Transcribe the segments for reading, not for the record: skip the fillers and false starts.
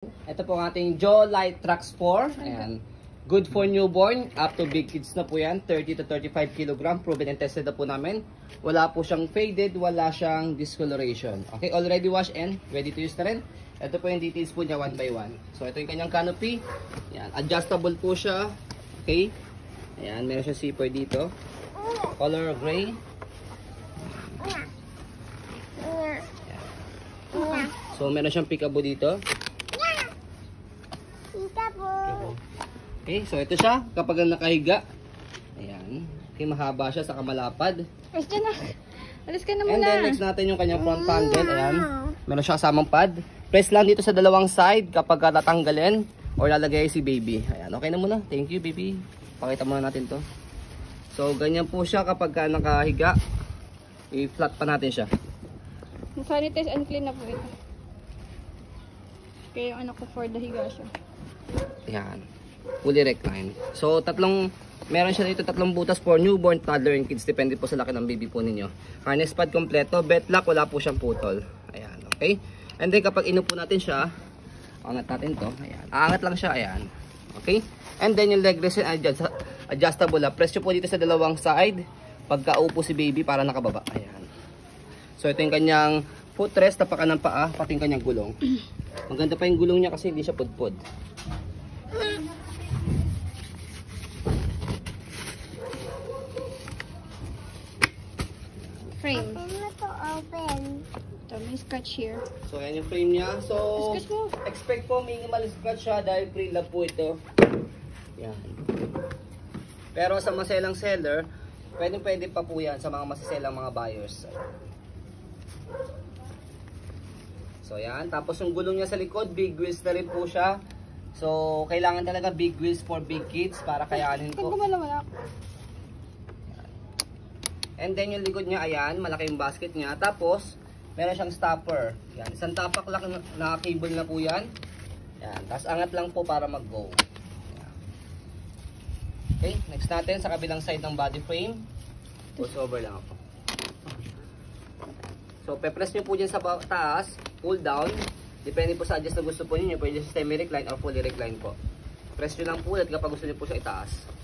Ito po ang ating Joe Light Trax 4. Ayan. Good for newborn. Up to big kids na po yan. 30 to 35 kg. Proven and tested na po namin. Wala po siyang faded. Wala siyang discoloration. Okay, already washed and ready to use na rin. Ito po yung details po niya one by one. So, ito yung kanyang canopy. Ayan. Adjustable po siya. Okay. Ayan. Meron siyang zipper dito. Color gray. So, meron siyang peekaboo dito. Okay, so ito siya kapag nakahiga. Ayan. Okay, mahaba siya sa kamalapad. Alis ka na. Alis ka na muna. And then next natin yung kanyang front panel. Ayan. Meron siya kasamang pad. Press lang dito sa dalawang side kapag tatanggalin or lalagay si baby. Ayan, okay na muna. Thank you, baby. Pakita muna natin to. So, ganyan po siya kapag nakahiga. I-flat pa natin siya. Sanitize and clean na po ito. Kaya yung anak ko for the higa siya. Ayan. Fully reclined. So, meron siya dito tatlong butas for newborn, toddler, and kids. Depende po sa laki ng baby po ninyo. Harness pad kompleto. Bed lock, wala po siyang putol. Ayan, okay? And then, kapag inupo natin siya, angat natin to. Ayan. Aangat lang siya, ayan. Okay? And then, yung leg rest adjustable. Press nyo po dito sa dalawang side. Pagka-upo si baby, para nakababa. Ayan. So, ito yung kanyang footrest, tapakan ng paa, pati yung kanyang gulong. Maganda pa yung gulong niya kasi hindi siya pudpud. Frame. Ito, may scratch here. So, ayan yung frame niya. So, Scratch mo. expect po minimal scratch siya dahil pre-love po ito. Yan. Pero sa maselang seller, pwede pa po yan sa mga masiselang mga buyers. So, yan. Tapos yung gulong niya sa likod, big wheels na rin po siya. So, kailangan talaga big wheels for big kids para kayanin po. Gumalaw. And then yung likod niya, ayan, malaki yung basket niya. Tapos, meron siyang stopper. Yan, isang tapak lang na cable na po yan. Yan, tapos angat lang po para mag-go. Okay, next natin sa kabilang side ng body frame. Push over lang ako. So, pe-press nyo po dyan sa taas, pull down. Depende po sa adjust na gusto po ninyo. Pwede sa semi-recline or fully recline po. Press nyo lang po ulit kapag gusto nyo po siya itaas.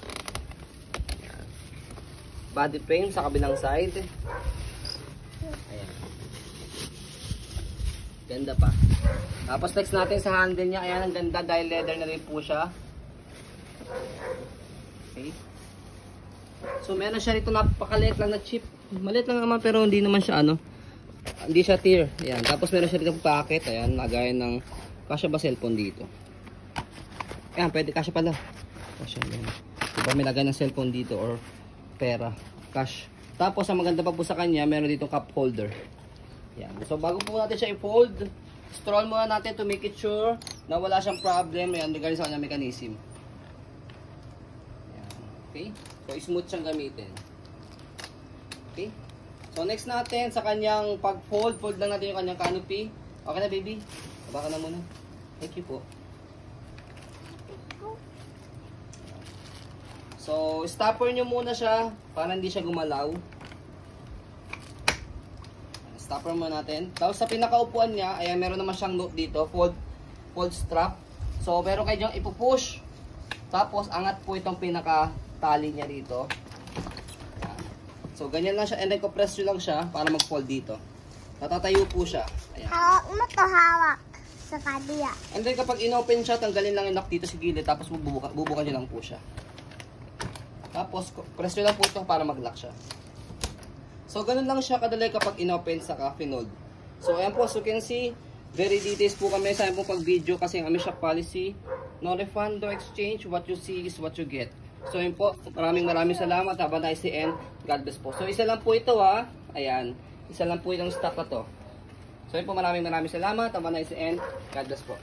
Body frame sa kabilang side. Ayan. Ganda pa. Tapos next natin sa handle niya. Ayan, ang ganda dahil leather na rin po siya. Okay. So meron siya rito napakaliit lang na chip. Maliit lang naman pero hindi naman siya hindi siya tear. Ayan. Tapos meron siya rito pocket. Ayan, lagayan ng kasya ba cellphone dito. Ayan, pwede kasya pala. Kasya yan. Diba may lagay ng cellphone dito or pera, cash. Tapos ang maganda pa po sa kanya, meron ditong cup holder. Yan. So bago po natin siya i-fold, stroll muna natin to make it sure na wala siyang problem. Yan, regarding sa kanyang mechanism. Yan. Okay? So smooth siyang gamitin. Okay? So next natin sa kanyang pag-fold, fold lang natin yung kanyang canopy. Okay na baby? Baba ka na muna. Thank you po. So, stopper nyo muna siya para hindi siya gumalaw. Stopper muna natin. Tapos sa pinakaupuan niya, ayan, meron naman siyang note dito, fold strap. So, meron kayo dyang ipupush. Tapos, angat po itong pinaka-tali niya dito. Ayan. So, ganyan lang siya. And then, compress nyo lang siya para mag-fold dito. Natatayo po siya. Ayan. Hawak mo to, hawak sa kabila. And then, kapag inopen siya, tanggalin lang yung lock dito sa gilid. Tapos, bubukan nyo lang po siya. Tapos, press nyo lang po ito para mag-lock siya. So, ganun lang siya kadali kapag inopen sa finold. So, ayan po. So, you can see, very details po kami sa pong pag-video kasi ang aming shop policy, no refund, no exchange. What you see is what you get. So, yun po. Maraming salamat. Habang tayo si N. God bless po. So, isa lang po ito ha. Ayan. Isa lang po itong stock na to. So, yun po. Maraming salamat. Habang tayo si N. God bless po.